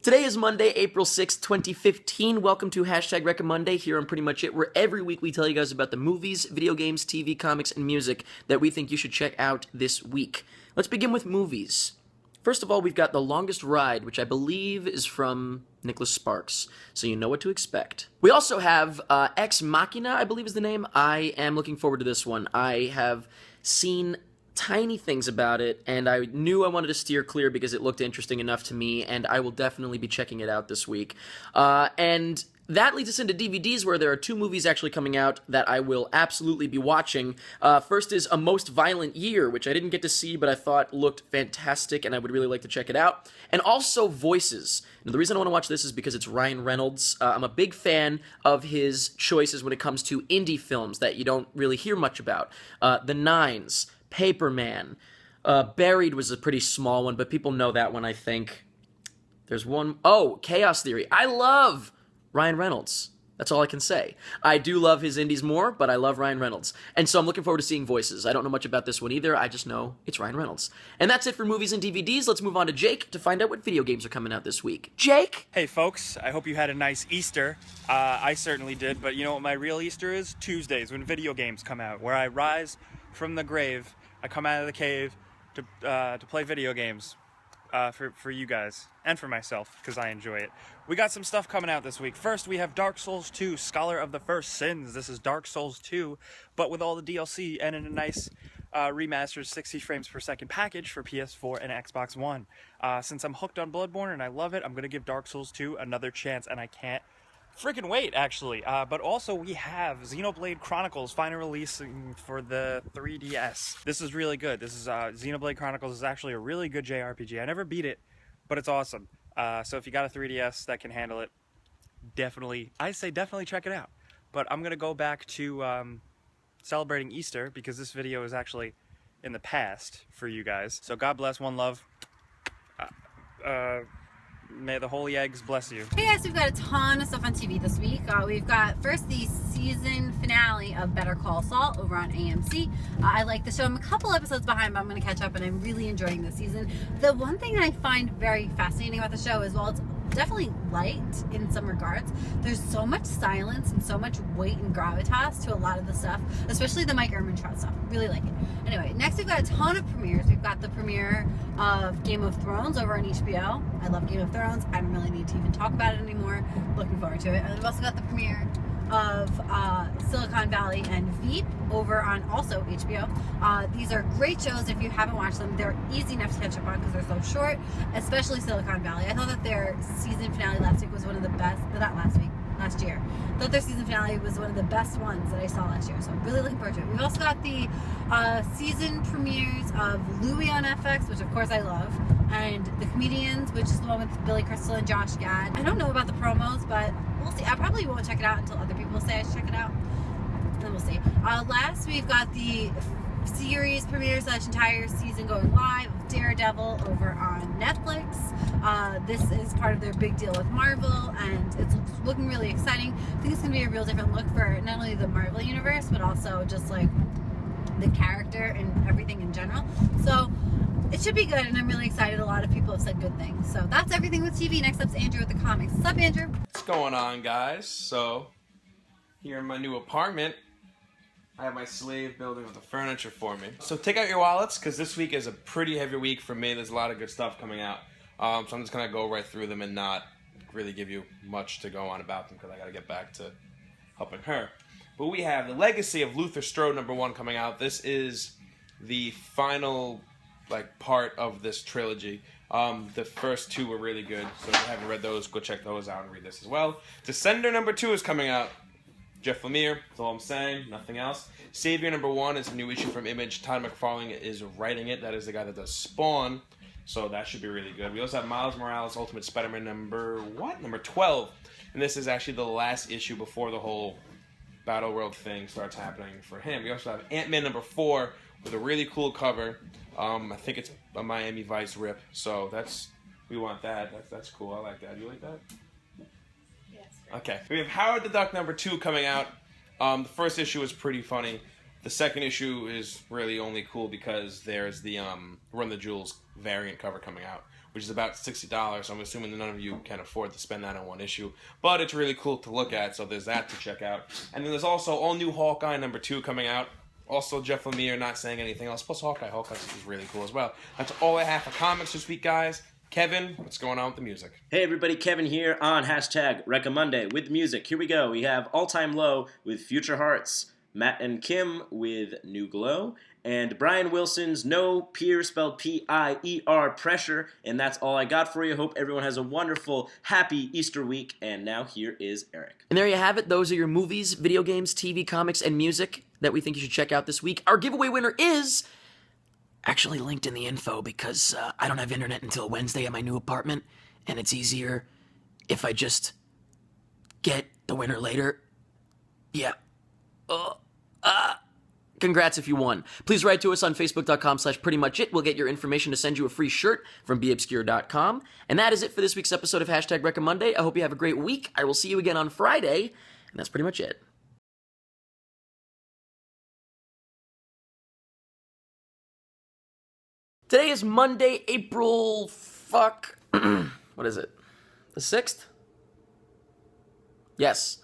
Today is Monday, April 6th, 2015. Welcome to Hashtag Recommonday here on Pretty Much It, where every week we tell you guys about the movies, video games, TV, comics, and music that we think you should check out this week. Let's begin with movies. First of all, we've got The Longest Ride, which I believe is from Nicholas Sparks, so you know what to expect. We also have Ex Machina, I believe is the name. I am looking forward to this one. I have seen tiny things about it, and I knew I wanted to steer clear because it looked interesting enough to me, and I will definitely be checking it out this week. And that leads us into DVDs, where there are two movies actually coming out that I will absolutely be watching. First is A Most Violent Year, which I didn't get to see, but I thought looked fantastic, and I would really like to check it out. And also Voices. Now, the reason I want to watch this is because it's Ryan Reynolds. I'm a big fan of his choices when it comes to indie films that you don't really hear much about. The Nines, Paperman. Buried was a pretty small one, but people know that one, I think. There's one... Oh, Chaos Theory. I love Ryan Reynolds. That's all I can say. I do love his indies more, but I love Ryan Reynolds. And so I'm looking forward to seeing Voices. I don't know much about this one either. I just know it's Ryan Reynolds. And that's it for movies and DVDs. Let's move on to Jake to find out what video games are coming out this week. Jake? Hey folks, I hope you had a nice Easter. I certainly did, but you know what my real Easter is? Tuesdays, when video games come out, where I rise from the grave. I come out of the cave to play video games for you guys and for myself, because I enjoy it. We got some stuff coming out this week. First, we have Dark Souls 2, Scholar of the First Sins. This is Dark Souls 2, but with all the DLC and in a nice remastered 60 frames per second package for PS4 and Xbox One. Since I'm hooked on Bloodborne and I love it, I'm going to give Dark Souls 2 another chance, and I can't freaking wait, actually. But also we have Xenoblade Chronicles finally releasing for the 3DS. This is really good. This is Xenoblade Chronicles is actually a really good JRPG. I never beat it, but it's awesome. So if you got a 3DS that can handle it, I say definitely check it out. But I'm gonna go back to celebrating Easter, because this video is actually in the past for you guys. So God bless, one love. May the holy eggs bless you. Hey guys, we've got a ton of stuff on TV this week. We've got first the season finale of Better Call Saul over on AMC. I like the show. I'm a couple episodes behind, but I'm going to catch up, and I'm really enjoying this season. The one thing I find very fascinating about the show is, while it's definitely light in some regards, there's so much silence and so much weight and gravitas to a lot of the stuff, especially the Mike Ehrmantraut stuff. Really like it. Anyway, next we've got a ton of premieres. We've got the premiere of Game of Thrones over on HBO. I love Game of Thrones. I don't really need to even talk about it anymore. Looking forward to it. And we've also got the premiere of Silicon Valley and Veep over on also HBO. These are great shows. If you haven't watched them, they're easy enough to catch up on because they're so short, especially Silicon Valley. I thought that their season finale last week was one of the best, not last week, last year. I thought their season finale was one of the best ones that I saw last year, so I'm really looking forward to it. We've also got the season premieres of Louie on FX, which of course I love, and The Comedians, which is the one with Billy Crystal and Josh Gad. I don't know about the promos, but we'll see. I probably won't check it out until other people say I should check it out. And then we'll see. Last, we've got the series premieres, that entire season going live of Daredevil over on Netflix. This is part of their big deal with Marvel, and it's looking really exciting. I think it's going to be a real different look for not only the Marvel universe, but also just like the character and everything in general. So it should be good, and I'm really excited. A lot of people have said good things. So that's everything with TV. Next up's Andrew with the comics. What's up, Andrew? What's going on, guys? So, here in my new apartment, I have my slave building all the furniture for me. So take out your wallets, because this week is a pretty heavy week for me. There's a lot of good stuff coming out. So I'm just going to go right through them and not really give you much to go on about them, because I got to get back to helping her. But we have The Legacy of Luther Strode #1 coming out. This is the final part of this trilogy. The first two were really good, so if you haven't read those, go check those out and read this as well. Descender #2 is coming out. Jeff Lemire, that's all I'm saying, nothing else. Savior #1 is a new issue from Image. Todd McFarlane is writing it. That is the guy that does Spawn, so that should be really good. We also have Miles Morales Ultimate Spider-Man number 12, and this is actually the last issue before the whole Battle World thing starts happening for him. We also have Ant-Man #4 with a really cool cover. I think it's a Miami Vice rip, so we want that. That's cool. I like that. You like that? Yes. Okay. We have Howard the Duck #2 coming out. The first issue is pretty funny. The second issue is really only cool because there's the Run the Jewels variant cover coming out, which is about $60. So I'm assuming that none of you can afford to spend that on one issue. But it's really cool to look at, so there's that to check out. And then there's also all new Hawkeye #2 coming out. Also, Jeff Lemire not saying anything else. Plus Hawkeye is really cool as well. That's all I have for comics this week, guys. Kevin, what's going on with the music? Hey everybody, Kevin here on #Recommonday with music. Here we go. We have All Time Low with Future Hearts, Matt and Kim with New Glow, and Brian Wilson's No Peer, spelled P-I-E-R, Pressure. And that's all I got for you. Hope everyone has a wonderful, happy Easter week. And now here is Eric. And there you have it. Those are your movies, video games, TV, comics, and music that we think you should check out this week. Our giveaway winner is actually linked in the info because I don't have internet until Wednesday at my new apartment, and it's easier if I just get the winner later. Yeah. Congrats if you won. Please write to us on Facebook.com/PrettyMuchIt. We'll get your information to send you a free shirt from BeObscure.com. And that is it for this week's episode of #Recommonday. I hope you have a great week. I will see you again on Friday, and that's pretty much it. Today is Monday, April what is it? The 6th? Yes.